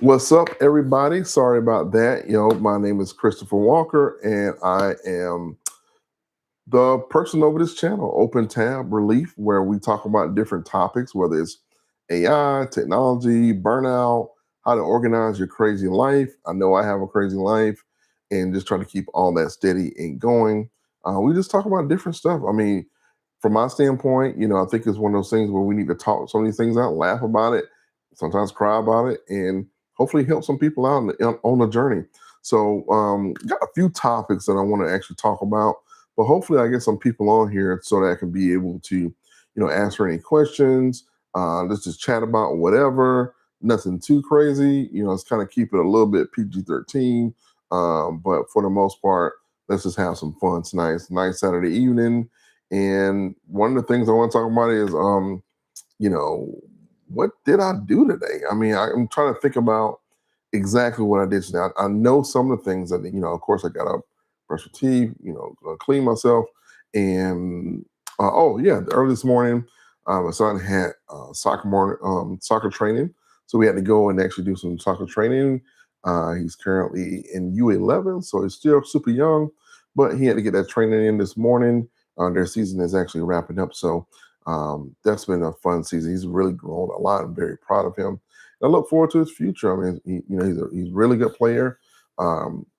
What's up, everybody? Sorry about that. My name is Christopher Walker, and I am the person over this channel, Open Tab Relief, where we talk about different topics, whether it's AI, technology, burnout, how to organize your crazy life. I know I have a crazy life, and just try to keep all that steady and going. We just talk about different stuff. I mean, from my standpoint, I think it's one of those things where we need to talk some of these things out, laugh about it, sometimes cry about it, and hopefully help some people out on the journey. So, got a few topics that I want to actually talk about, but hopefully I get some people on here so that I can be able to, answer any questions. Let's just chat about whatever, nothing too crazy. Let's kind of keep it a little bit PG-13. But for the most part, let's just have some fun tonight. It's a nice Saturday evening. And one of the things I want to talk about is, you know, what did I do today? I mean, I'm trying to think about exactly what I did today. I know some of the things that, of course, I got up, brush my teeth, clean myself. And oh, yeah, early this morning, my son had soccer training. So we had to go and actually do some soccer training. He's currently in U11, so he's still super young, but he had to get that training in this morning. Their season is actually wrapping up. So that's been a fun season. He's really grown a lot. I'm very proud of him. I look forward to his future. I mean, he's a really good player.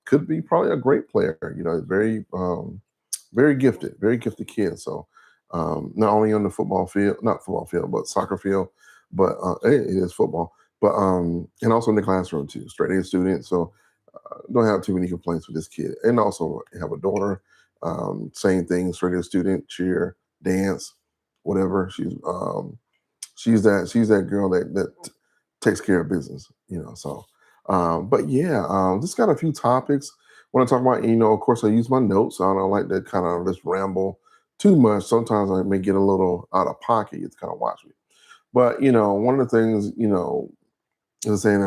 Could be probably a great player. He's very gifted kid. So not only on the football field, not football field, but soccer field, but it is football. But and also in the classroom too, straight A student. So don't have too many complaints with this kid. And also have a daughter. Same thing, straight A student, cheer, dance, whatever. She's that girl that takes care of business. So, but yeah, just got a few topics. Want to talk about, of course, I use my notes. I don't like to kind of just ramble too much. Sometimes I may get a little out of pocket. You have to kind of watch me. But one of the things, is saying,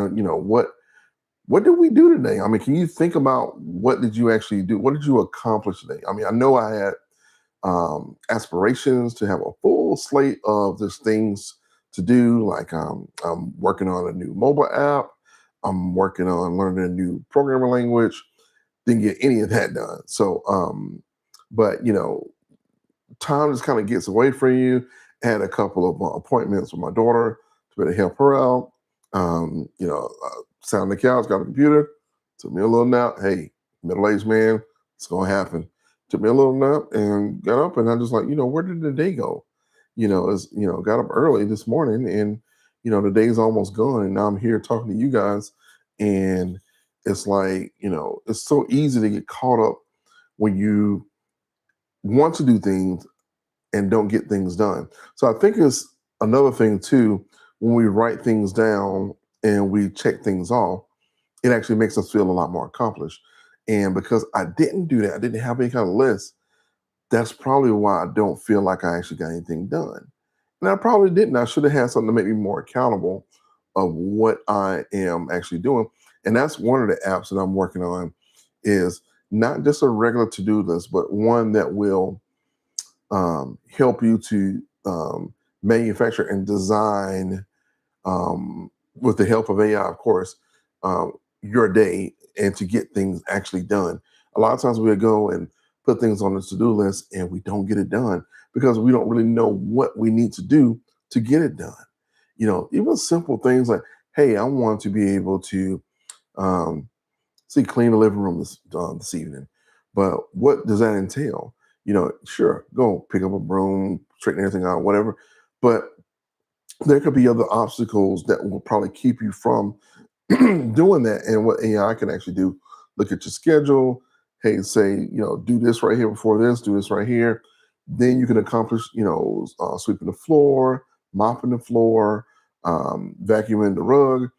what did we do today? I mean, can you think about what did you actually do? What did you accomplish today? I mean, I know I had aspirations to have a full slate of just things to do. Like I'm working on a new mobile app. I'm working on learning a new programming language. Didn't get any of that done. So, but time just kind of gets away from you. Had a couple of appointments with my daughter to be able to help her out. Sat on the couch, got a computer, took me a little nap. Hey, middle-aged man, it's gonna happen. Took me a little nap and got up, and I just like, where did the day go? Got up early this morning, and the day's almost gone, and now I'm here talking to you guys, and it's like, it's so easy to get caught up when you want to do things and don't get things done. So I think it's another thing too, when we write things down and we check things off, it actually makes us feel a lot more accomplished. And because I didn't do that, I didn't have any kind of list, that's probably why I don't feel like I actually got anything done. And I probably didn't. I should have had something to make me more accountable of what I am actually doing. And that's one of the apps that I'm working on, is not just a regular to-do list, but one that will help you to manufacture and design, with the help of AI, of course, your day, and to get things actually done. A lot of times we'll go and put things on the to-do list and we don't get it done because we don't really know what we need to do to get it done. Even simple things like, hey, I want to be able to um, clean the living room this evening. But what does that entail? Sure, go pick up a broom, straighten everything out, whatever. But there could be other obstacles that will probably keep you from doing that. And what AI can actually do, look at your schedule. Hey, say, do this right here before this, do this right here. Then you can accomplish, sweeping the floor, mopping the floor, vacuuming the rug,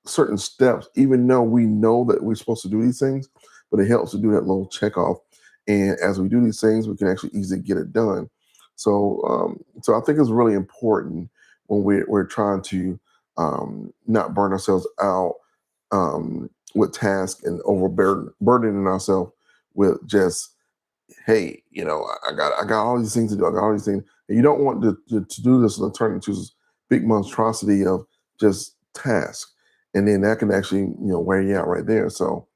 certain steps, even though we know that we're supposed to do these things, but it helps to do that little check off. And as we do these things, we can actually easily get it done. So I think it's really important when we're trying to not burn ourselves out with tasks and overburdening ourselves with just, hey, I got all these things to do. I got all these things, and you don't want to do this and turn into this big monstrosity of just tasks. and then that can actually wear you out right there. So,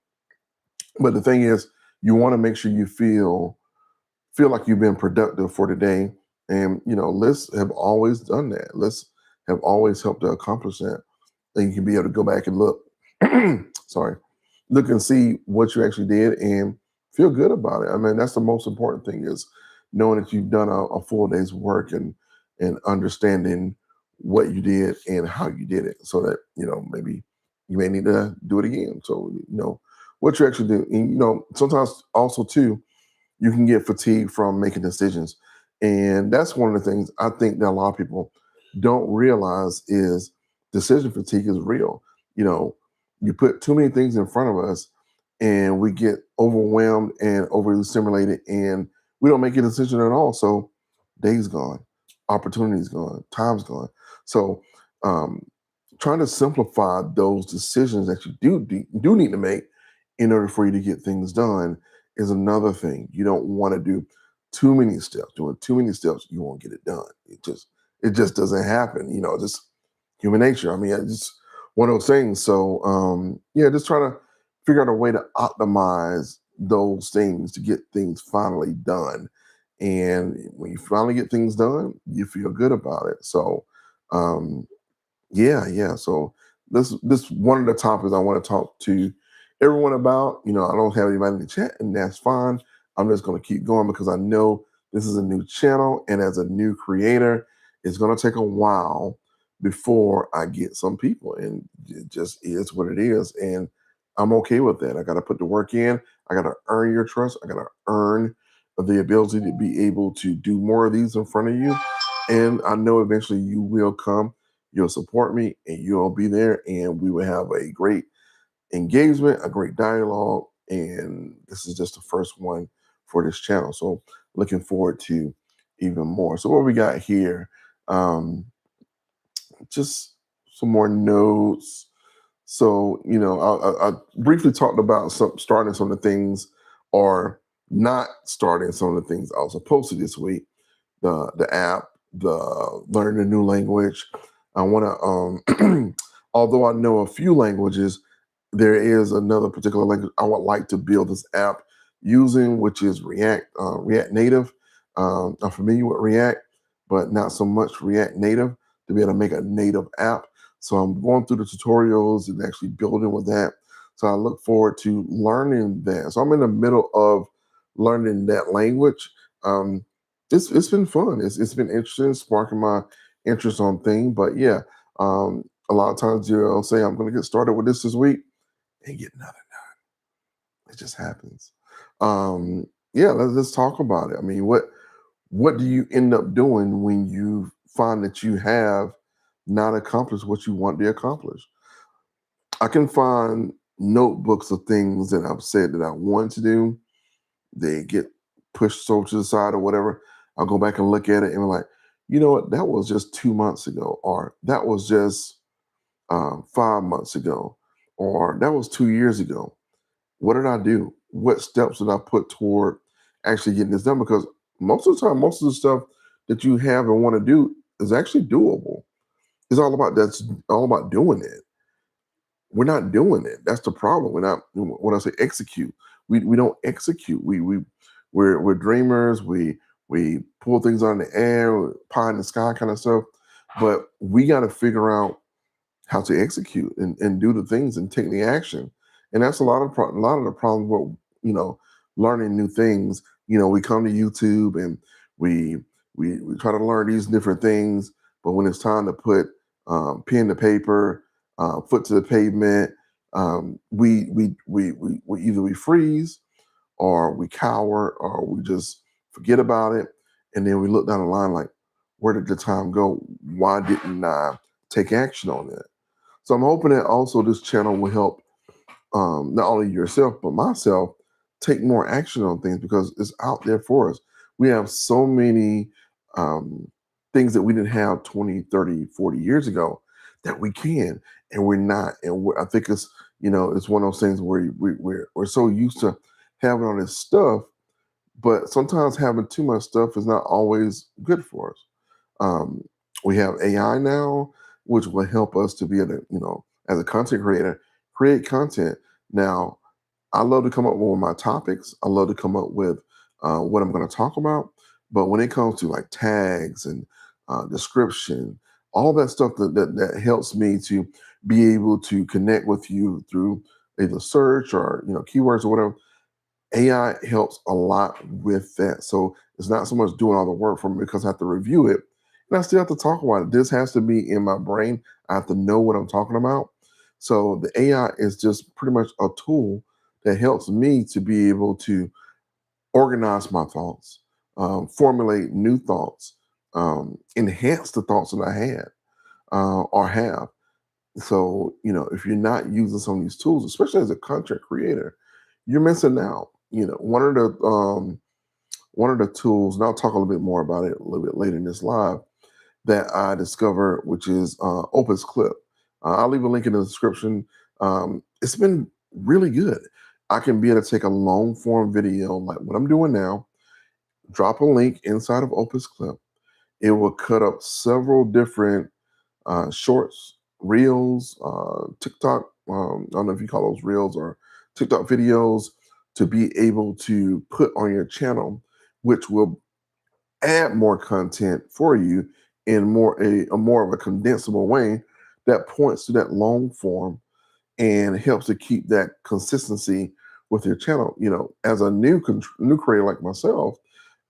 but the thing is, you want to make sure you feel like you've been productive for the day. And lists have always done that. Lists have always helped to accomplish that. And you can be able to go back and look, sorry, look and see what you actually did and feel good about it. I mean, that's the most important thing, is knowing that you've done a full day's work, and understanding what you did and how you did it, so that maybe you may need to do it again. So what you actually do. And sometimes also too, you can get fatigued from making decisions. And that's one of the things I think that a lot of people don't realize, is decision fatigue is real. You know, you put too many things in front of us, and we get overwhelmed and overly stimulated, and we don't make a decision at all. So days gone, opportunities gone, time's gone. So um, trying to simplify those decisions that you do need to make in order for you to get things done is another thing. You don't want to do too many steps. Doing too many steps, you won't get it done. It just doesn't happen. Just human nature. I mean, it's just one of those things. So yeah, just try to figure out a way to optimize those things to get things finally done. And when you finally get things done, you feel good about it. So um, yeah, yeah. So this one of the topics I want to talk to everyone about. I don't have anybody in the chat, and that's fine. I'm just going to keep going because I know this is a new channel, and as a new creator, it's going to take a while before I get some people, and it just is what it is, and I'm okay with that. I got to put the work in. I got to earn your trust. I got to earn the ability to be able to do more of these in front of you, and I know eventually you will come. You'll support me, and you'll be there, and we will have a great engagement, a great dialogue. And this is just the first one for this channel. So looking forward to even more. So what we got here, just some more notes. So, I briefly talked about starting some of the things, or not starting some of the things I was supposed to this week. The app, the learn a new language. I want to, although I know a few languages, there is another particular language I would like to build this app using, which is React Native. I'm familiar with React, but not so much React Native to be able to make a native app. So I'm going through the tutorials and actually building with that. So I look forward to learning that. So I'm in the middle of learning that language. Um, it's been fun. It's been interesting, sparking my interest on things. But yeah, a lot of times you'll say I'm going to get started with this week and get nothing done. It just happens. Um, yeah, let's talk about it. I mean, what do you end up doing when you find that you have not accomplished what you want to accomplish? I can find notebooks of things that I've said that I want to do. They get pushed over to the side or whatever. I'll go back and look at it and be like, you know what, that was just 2 months ago, or that was just 5 months ago, or that was 2 years ago. What did I do? What steps did I put toward actually getting this done? Because most of the time, most of the stuff that you have and want to do is actually doable. It's all about that's all about doing it. We're not doing it. That's the problem. We're not. When I say execute, we don't execute. We're dreamers. We pull things out of the air, pie in the sky kind of stuff. But we got to figure out how to execute and do the things and take the action. And that's a lot of the problem with learning new things. We come to YouTube and we we try to learn these different things, but when it's time to put pen to paper, foot to the pavement, we either we freeze or we cower or we just forget about it, and then we look down the line like, where did the time go? Why didn't I take action on it? So I'm hoping that also this channel will help not only yourself but myself take more action on things, because it's out there for us. We have so many um, things that we didn't have 20, 30, 40 years ago that we can, and we're not. And I think it's one of those things where we're so used to having all this stuff, but sometimes having too much stuff is not always good for us. Um, we have AI now, which will help us to be able to, as a content creator, create content. Now, I love to come up with my topics. I love to come up with what I'm going to talk about. But when it comes to like tags and description, all that stuff that helps me to be able to connect with you through either search or keywords or whatever, AI helps a lot with that. So it's not so much doing all the work for me because I have to review it and I still have to talk about it. This has to be in my brain. I have to know what I'm talking about. So the AI is just pretty much a tool that helps me to be able to organize my thoughts, formulate new thoughts, enhance the thoughts that I had or have. So, if you're not using some of these tools, especially as a content creator, you're missing out. One of the tools, and I'll talk a little bit more about it a little bit later in this live, that I discovered, which is Opus Clip. I'll leave a link in the description. It's been really good. I can be able to take a long form video like what I'm doing now, drop a link inside of Opus Clip. It will cut up several different shorts, reels, TikTok. I don't know if you call those reels or TikTok videos to be able to put on your channel, which will add more content for you in a more of a condensable way that points to that long form and helps to keep that consistency with your channel. As a new creator like myself,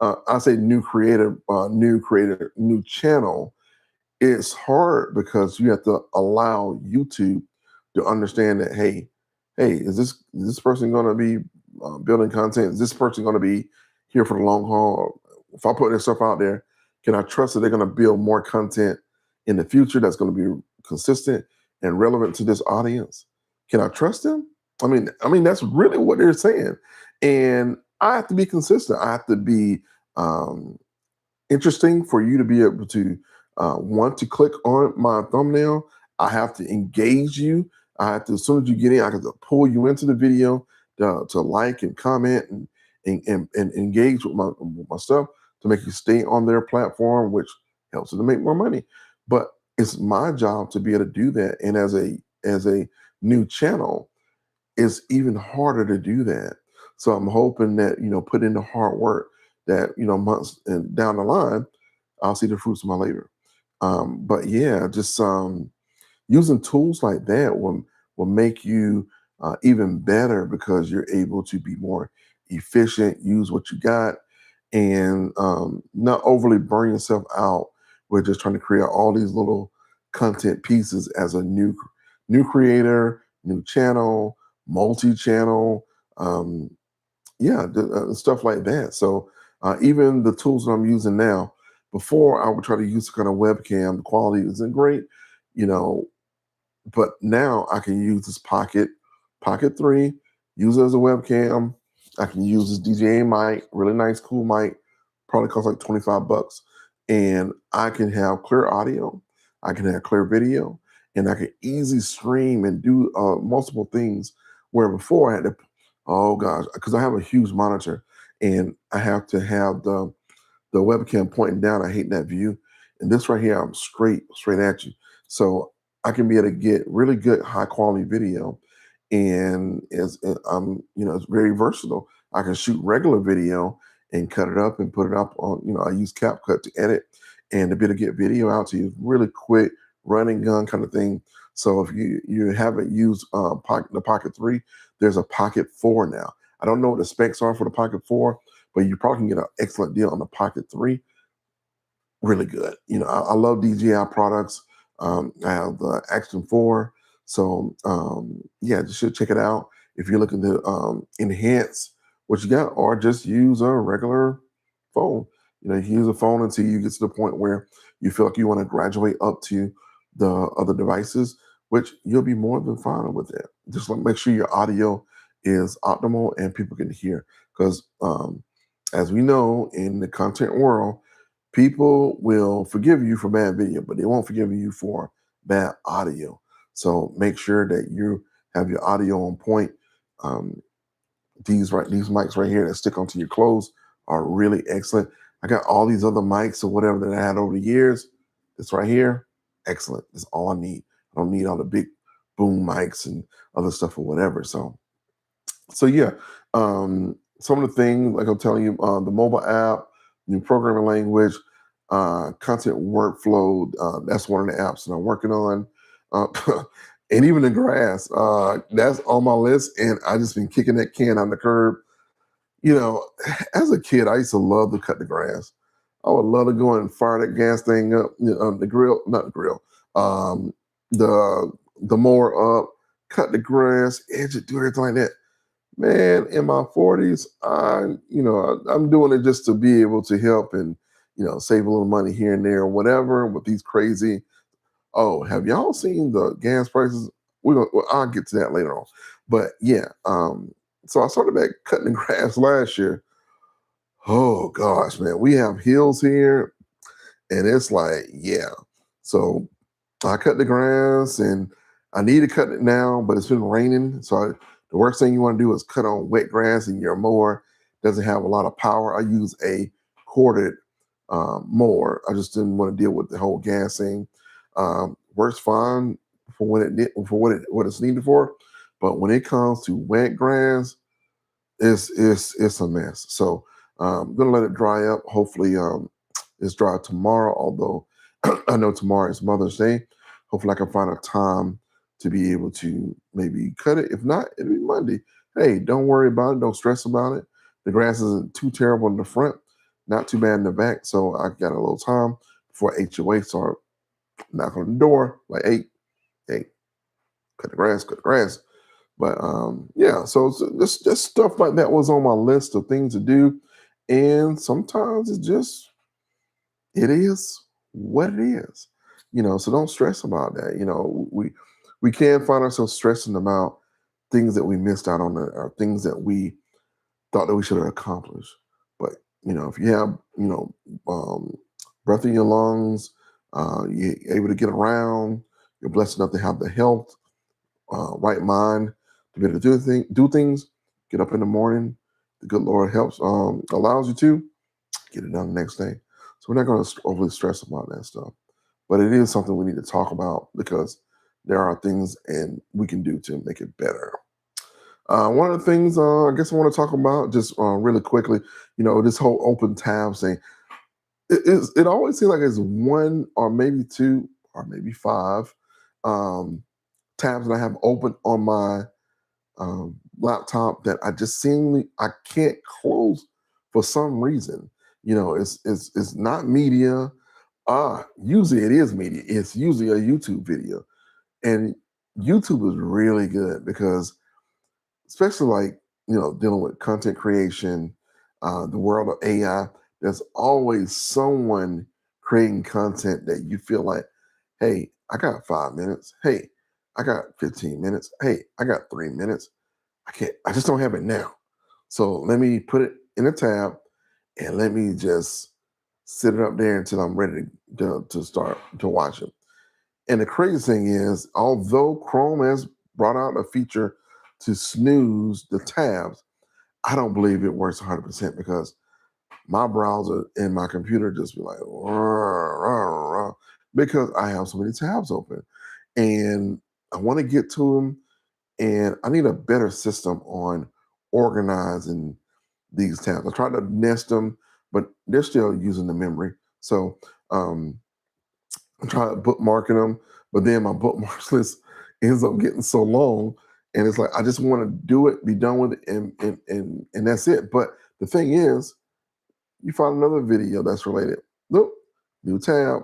I say new creator, new channel. It's hard because you have to allow YouTube to understand that, hey, is this person going to be building content? Is this person going to be here for the long haul? If I put their stuff out there, can I trust that they're going to build more content in the future that's going to be consistent and relevant to this audience? Can I trust them? I mean that's really what they're saying, and I have to be consistent. I have to be um, interesting for you to be able to want to click on my thumbnail. I have to engage you. I have to, as soon as you get in, I have to pull you into the video to like and comment and engage with my stuff to make you stay on their platform, which helps them to make more money. But it's my job to be able to do that. And as a new channel, it's even harder to do that. So I'm hoping that, put in the hard work that, months and down the line, I'll see the fruits of my labor. But yeah, just using tools like that will make you even better because you're able to be more efficient, use what you got, and not overly burn yourself out. We're just trying to create all these little content pieces as a new creator, new channel, multi-channel, um, yeah, stuff like that. So even the tools that I'm using now, before I would try to use kind of webcam, the quality isn't great, you know, but now I can use this Pocket 3, use it as a webcam. I can use this DJI mic, really nice, cool mic, probably costs like 25 bucks. And I can have clear audio, I can have clear video, and I can easily stream and do multiple things where before I had to, oh gosh, because I have a huge monitor and I have to have the webcam pointing down. I hate that view. And this right here, I'm straight at you. So I can be able to get really good, high quality video, and it's very versatile. I can shoot regular video and cut it up and put it up on. I use CapCut to edit and to be able to get video out to you really quick, running gun kind of thing. So if you haven't used the Pocket 3, there's a Pocket 4 now. I don't know what the specs are for the Pocket 4, but you probably can get an excellent deal on the Pocket 3. Really good. I love DJI products. I have the Action 4. So, yeah, just should check it out if you're looking to enhance what you got or just use a regular phone. You can use a phone until you get to the point where you feel like you want to graduate up to the other devices, which you'll be more than fine with it. Just make sure your audio is optimal and people can hear. Because as we know in the content world, people will forgive you for bad video, but they won't forgive you for bad audio. So make sure that you have your audio on point. Um, these mics right here that stick onto your clothes are really excellent. I got all these other mics or whatever that I had over the years. This right here, excellent. That's all I need. I don't need all the big boom mics and other stuff or whatever. So yeah, some of the things like I'm telling you, the mobile app, new programming language, content workflow. That's one of the apps that I'm working on, uh, and even the grass. That's on my list, and I just been kicking that can on the curb. You know, as a kid, I used to love to cut the grass. I would love to go and fire that gas thing up, the grill, not the grill, um, the the mower up, cut the grass, edge it, do everything like that. Man, in my 40s, I'm doing it just to be able to help and, save a little money here and there or whatever with these crazy. Oh, have y'all seen the gas prices? Well, I'll get to that later on. But yeah, so I started back cutting the grass last year. Oh gosh, man, we have hills here, and it's like, yeah. So I cut the grass, and I need to cut it now, but it's been raining. The worst thing you want to do is cut on wet grass, and your mower doesn't have a lot of power. I use a corded mower. I just didn't want to deal with the whole gas thing. Works fine for what it's needed for, but when it comes to wet grass, it's a mess. So I'm gonna let it dry up. Hopefully, it's dry tomorrow. Although I know tomorrow is Mother's Day. Hopefully, I can find a time to be able to maybe cut it. If not, it'll be Monday. Hey, don't worry about it. Don't stress about it. The grass isn't too terrible in the front, not too bad in the back. So I got a little time before HOA start knocking on the door. Like, hey, cut the grass, cut the grass. But yeah, so it's just stuff like that was on my list of things to do, and sometimes it is what it is, So don't stress about that. We can find ourselves stressing about things that we missed out on, or things that we thought that we should have accomplished. But if you have breath in your lungs, you're able to get around, you're blessed enough to have the health, right mind to be able to do things, get up in the morning. The good Lord helps, allows you to get it done the next day. So we're not going to overly stress about that stuff, but it is something we need to talk about because there are things and we can do to make it better. One of the things I guess I want to talk about just really quickly, this whole open tabs thing. It always seems like it's one or maybe two or maybe five um, tabs that I have open on my laptop that I just seemingly I can't close for some reason. It's not media. Usually it is media. It's usually a YouTube video, and YouTube is really good because, especially like dealing with content creation, the world of AI. There's always someone creating content that you feel like, hey, I got 5 minutes. Hey, I got 15 minutes. Hey, I got 3 minutes. I just don't have it now. So let me put it in a tab and let me just sit it up there until I'm ready to start to watch it. And the crazy thing is, although Chrome has brought out a feature to snooze the tabs, I don't believe it works 100% because my browser and my computer just be like, "Rah, rah, rah," because I have so many tabs open. And I want to get to them, and I need a better system on organizing these tabs. I tried to nest them, but they're still using the memory. So I'm trying to bookmarking them, but then my bookmarks list ends up getting so long, and it's like I just want to do it, be done with it, and that's it. But the thing is, you find another video that's related. Nope, new tab,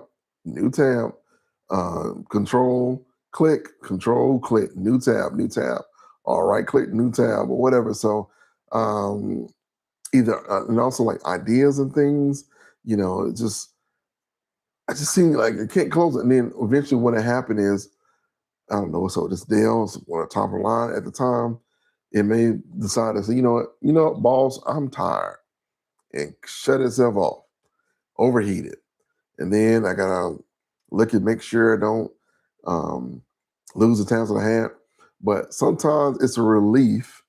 control click, new tab, all right, click, new tab, or whatever. So um, either and also like ideas and things, it just I just seem like I can't close it. And then eventually what had happened is, I don't know, so this Dell's on the top of the line at the time, it may decide to say, what, boss, I'm tired, and shut itself off, overheated. And then I gotta look and make sure I don't um, lose the tabs that I had. But sometimes it's a relief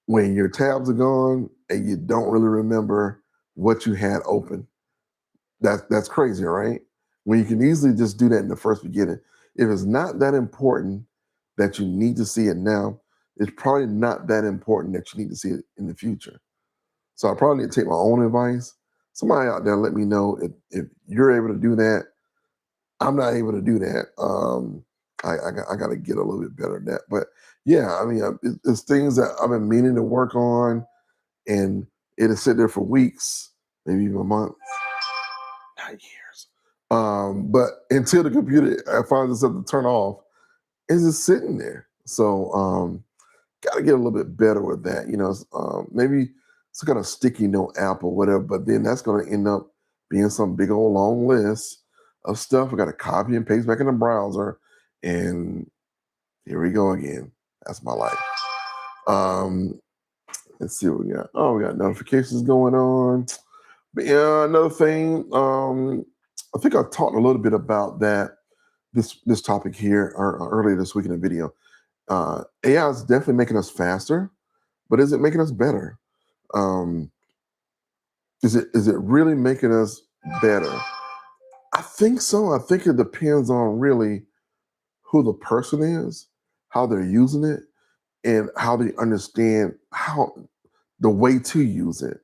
when your tabs are gone and you don't really remember what you had open. That's crazy, right? When you can easily just do that in the first beginning. If it's not that important, that you need to see it now, it's probably not that important that you need to see it in the future. So I probably need to take my own advice. Somebody out there let me know if you're able to do that. I'm not able to do that. I got to get a little bit better at that. But yeah, I mean, it's things that I've been meaning to work on, and it'll sit there for weeks, maybe even months, not years. But until the computer finds itself to turn off, it's just sitting there. So got to get a little bit better with that. Maybe some kind of sticky note app or whatever. But then that's going to end up being some big old long list of stuff. I got to copy and paste back in the browser, and here we go again. That's my life. Um, let's see what we got. Oh, we got notifications going on. But yeah, another thing. I think I talked a little bit about that this topic here or earlier this week in the video. AI is definitely making us faster, but is it making us better? Um, is it really making us better? I think so. I think it depends on really who the person is, how they're using it, and how they understand how the way to use it.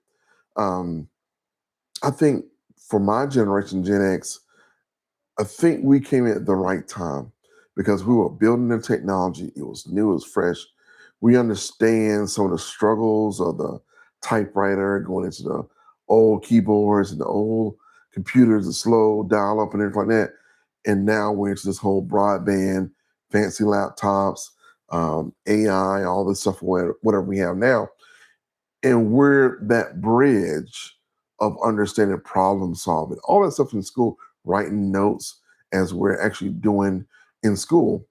Um, I think for my generation, Gen X, I think we came in at the right time because we were building the technology. It was new, it was fresh. We understand some of the struggles of the typewriter going into the old keyboards and the old computers, the slow dial up and everything like that. And now we're into this whole broadband, fancy laptops, AI, all this stuff, whatever we have now. And we're that bridge of understanding problem solving, all that stuff in school, writing notes as we're actually doing in school.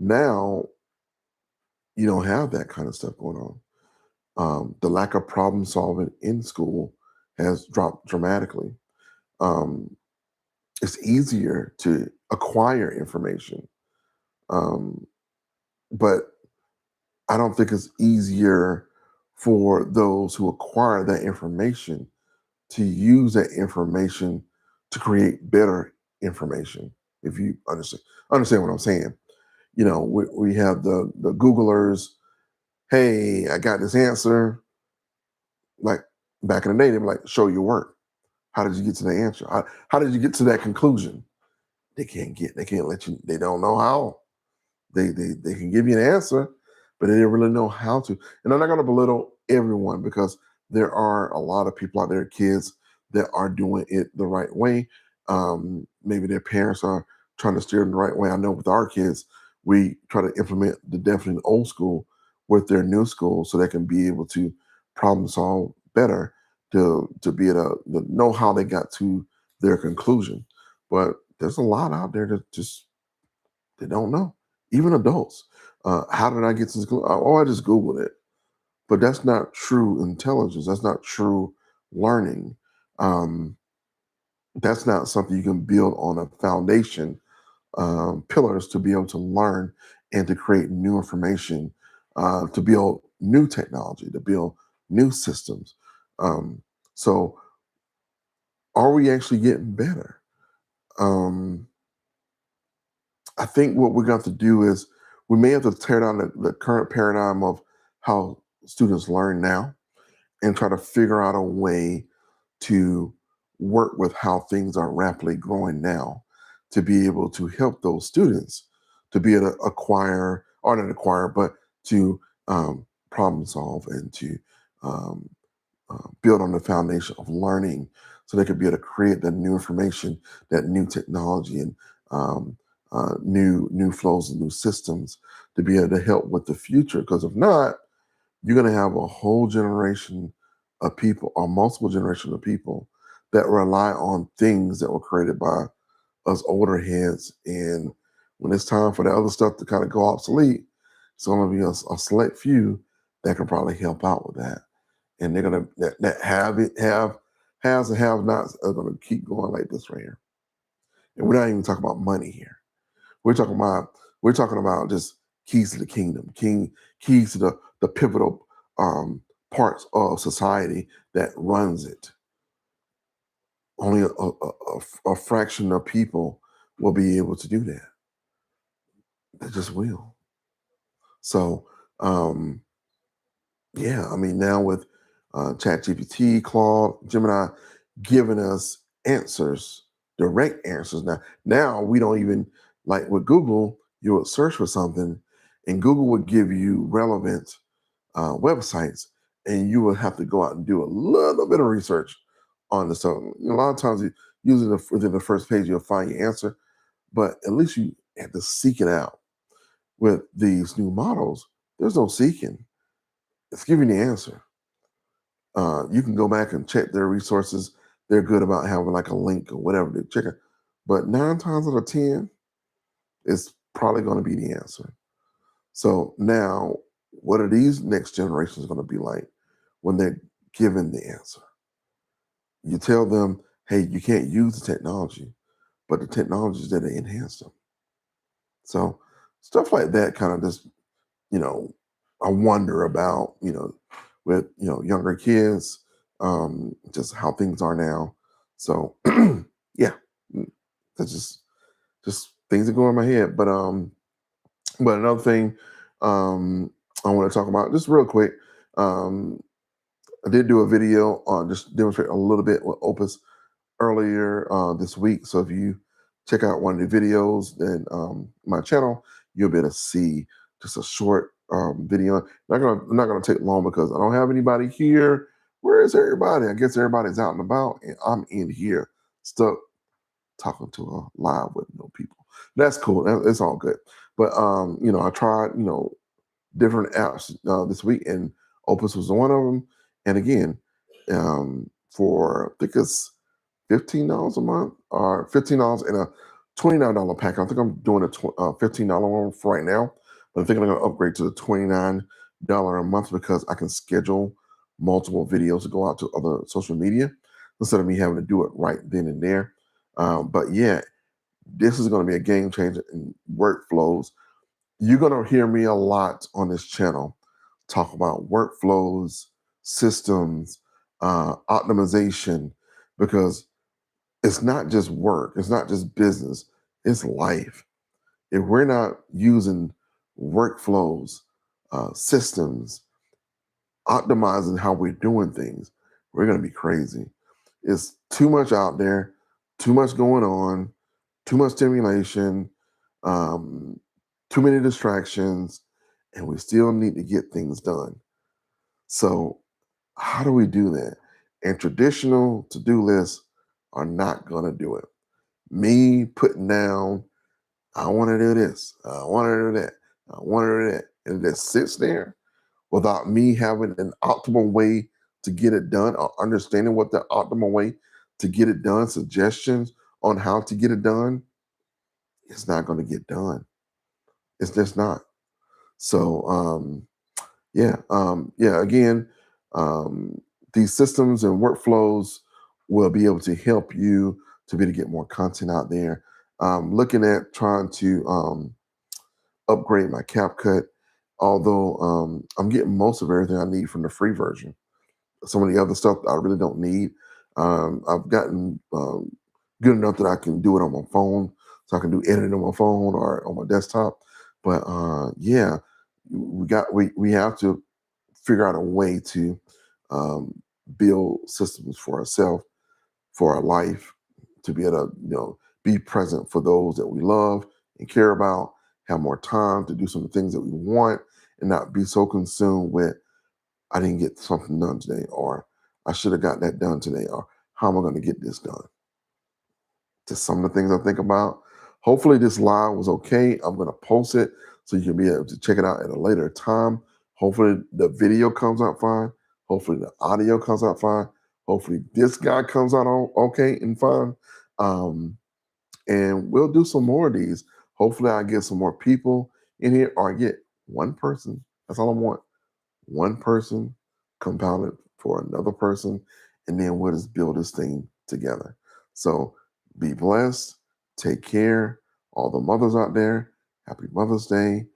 Now, you don't have that kind of stuff going on. The lack of problem solving in school has dropped dramatically. Um, it's easier to acquire information, um, but I don't think it's easier for those who acquire that information to use that information to create better information. If you understand what I'm saying, we have the Googlers. Hey, I got this answer. Like back in the day, they were like, "Show your work. How did you get to the answer? How did you get to that conclusion?" They can't let you. They don't know how. They can give you an answer, but they didn't really know how to. And I'm not going to belittle everyone because there are a lot of people out there, kids that are doing it the right way. Maybe their parents are trying to steer them the right way. I know with our kids, we try to implement the definitely old school with their new school so they can be able to problem solve better to be able to know how they got to their conclusion. But there's a lot out there that just they don't know, even adults. How did I get to this? Oh, I just Googled it. But that's not true intelligence. That's not true learning. Um, that's not something you can build on a foundation, pillars to be able to learn and to create new information, to build new technology, to build new systems. Um, so, are we actually getting better? Um, I think what we're going to have to do is we may have to tear down the current paradigm of how students learn now and try to figure out a way to work with how things are rapidly growing now to be able to help those students to be able to acquire, or not acquire, but to problem solve and to um, build on the foundation of learning so they could be able to create that new information, that new technology, and um, new flows and new systems to be able to help with the future. Because if not, you're going to have a whole generation of people or multiple generations of people that rely on things that were created by us older heads. And when it's time for the other stuff to kind of go obsolete, it's going to be a select few that can probably help out with that. And they're gonna that have it has and have nots are gonna keep going like this right here. And we're not even talking about money here. We're talking about just keys to the kingdom, keys to the pivotal parts of society that runs it. Only a fraction of people will be able to do that. They just will. So, um, yeah, I mean, now with ChatGPT, Claude, Gemini giving us answers, direct answers. Now we don't even like with Google. You would search for something, and Google would give you relevant websites, and you would have to go out and do a little bit of research on the so. A lot of times, usually within the first page, you'll find your answer, but at least you have to seek it out. With these new models, there's no seeking; it's giving the answer. You can go back and check their resources. They're good about having like a link or whatever to check it. But 9 times out of 10, it's probably going to be the answer. So now, what are these next generations going to be like when they're given the answer? You tell them, hey, you can't use the technology, but the technology is there to enhance them. So stuff like that kind of just, you know, I wonder about, with, younger kids, just how things are now. So yeah, mm, that's just things that go in my head. But another thing I want to talk about just real quick. Um, I did do a video on just demonstrate a little bit with Opus earlier this week. So if you check out one of the videos, then my channel, you'll be able to see just a short video. Not gonna take long because I don't have anybody here. Where is everybody? I guess everybody's out and about, and I'm in here stuck talking to a live with no people. That's cool. It's all good. But I tried different apps this week, and Opus was one of them. And again, for I think it's $15 a month or $15 in a $29 pack. I think I'm doing a $15 one for right now, but I think I'm going to upgrade to the $29 a month because I can schedule multiple videos to go out to other social media instead of me having to do it right then and there. But yeah, this is going to be a game changer in workflows. You're going to hear me a lot on this channel talk about workflows, systems, optimization, because it's not just work, it's not just business, it's life. If we're not using workflows, systems, optimizing how we're doing things, we're going to be crazy. It's too much out there, too much going on, too much stimulation, um, too many distractions, and we still need to get things done. So, how do we do that? And traditional to do lists are not going to do it. Me putting down, I want to do this, I want to do that, I want to do that, and it just sits there without me having an optimal way to get it done or understanding what the optimal way to get it done, suggestions on how to get it done, it's not going to get done. It's just not. So, yeah, again, um, these systems and workflows will be able to help you to be able to get more content out there. Looking at trying to upgrade my CapCut, although I'm getting most of everything I need from the free version. Some of the other stuff I really don't need. I've gotten good enough that I can do it on my phone, so I can do editing on my phone or on my desktop. But yeah, we have to figure out a way to um, build systems for ourselves, for our life, to be able to be present for those that we love and care about, have more time to do some of the things that we want, and not be so consumed with I didn't get something done today, or I should have got that done today, or how am I going to get this done? Just some of the things I think about. Hopefully, this live was okay. I'm going to post it so you can be able to check it out at a later time. Hopefully, the video comes out fine. Hopefully, the audio comes out fine. Hopefully, this guy comes out okay and fine. Um, and we'll do some more of these. Hopefully, I get some more people in here, or I get one person. That's all I want, one person compounded for another person, and then we'll just build this thing together. So be blessed, take care. All the mothers out there, happy Mother's Day.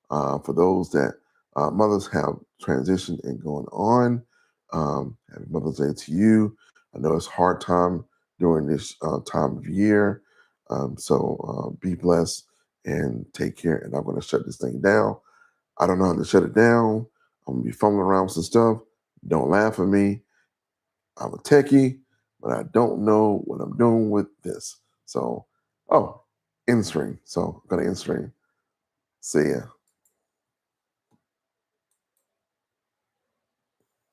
For those that mothers have transitioned and going on, happy Mother's Day to you. I know it's hard time during this time of year. So be blessed and take care. And I'm going to shut this thing down. I don't know how to shut it down. I'm gonna be fumbling around with some stuff. Don't laugh at me. I'm a techie, but I don't know what I'm doing with this. So, oh, end stream. So I'm gonna end stream. See ya.